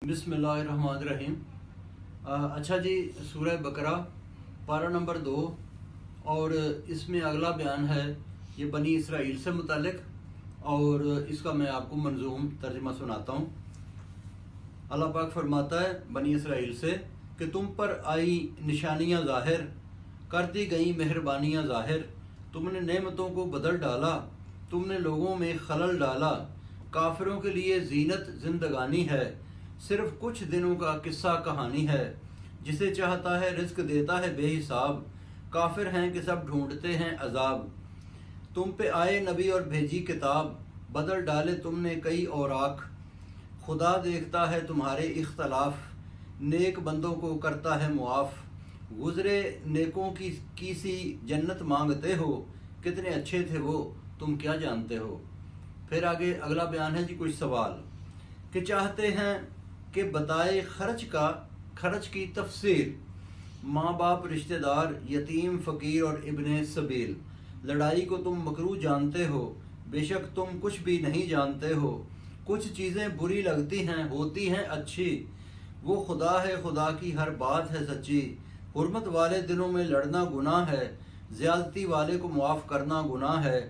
बिस्मिल्लाहिर्रहमानिर्रहीम। अच्छा जी, सूरह बकरा पारा नंबर 2 और इसमें अगला बयान है ये बनी इसराइल से मुतालिक, और इसका मैं आपको मंजूम तर्जमा सुनाता हूँ। अल्लाह पाक फरमाता है बनी इसराइल से कि तुम पर आई निशानियाँ ज़ाहिर, करती गई मेहरबानियाँ ज़ाहिर, तुमने नेमतों को बदल डाला, तुमने लोगों में खलल डाला। काफिरों के लिए जीनत जिंदगानी है, सिर्फ कुछ दिनों का किस्सा कहानी है। जिसे चाहता है रिस्क देता है बेहिसाब, काफिर हैं कि सब ढूंढते हैं अजाब। तुम पे आए नबी और भेजी किताब, बदल डाले तुमने कई औराक। खुदा देखता है तुम्हारे इख्तलाफ, नेक बंदों को करता है मुआफ। गुजरे नेकों की सी जन्नत मांगते हो, कितने अच्छे थे वो तुम क्या जानते हो। फिर आगे अगला बयान है जी कुछ सवाल कि चाहते हैं कि बताए खर्च की तफसीर। माँ बाप, रिश्तेदार, यतीम, फ़कीर और इब्ने सबील। लड़ाई को तुम मकरूह जानते हो, बेशक तुम कुछ भी नहीं जानते हो। कुछ चीज़ें बुरी लगती हैं, होती हैं अच्छी। वो खुदा है, खुदा की हर बात है सच्ची। हुर्मत वाले दिनों में लड़ना गुनाह है, ज़्यादती वाले को मुआफ़ करना गुनाह है।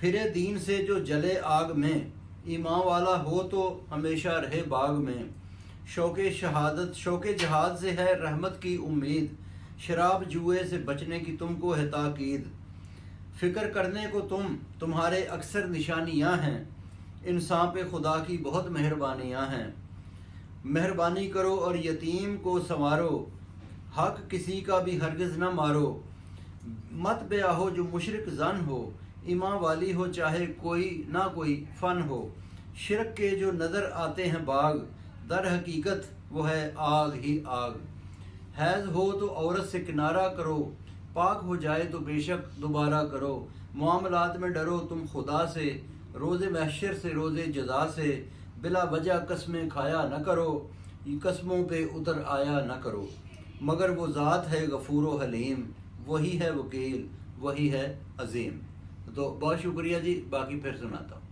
फिरे दीन से जो जले आग में, ईमान वाला हो तो हमेशा रहे बाग में। शौक़े शहादत, शौक़े जहाद से है रहमत की उम्मीद। शराब जुए से बचने की तुमको है ताकीद। फ़िक्र करने को तुम्हारे अक्सर निशानियाँ हैं, इंसान पे खुदा की बहुत मेहरबानियाँ हैं। मेहरबानी करो और यतीम को संवारो, हक किसी का भी हरगिज़ न मारो। मत ब्याहो जो मुशरिक जन हो, ईमान वाली हो चाहे कोई ना कोई फ़न हो। शिरक के जो नज़र आते हैं बाग, दर हकीकत वो है आग ही आग। हैज़ हो तो औरत से किनारा करो, पाक हो जाए तो बेशक दोबारा करो। मामलात में डरो तुम खुदा से, रोज़े महशर से, रोज़े जज़ा से। बिला वजह कस्में खाया न करो, कस्मों पे उतर आया न करो। मगर वो ज़ात है गफूर व हलीम, वही है वकील, वही है अजीम। तो बहुत शुक्रिया जी, बाकी फिर सुनाता हूँ।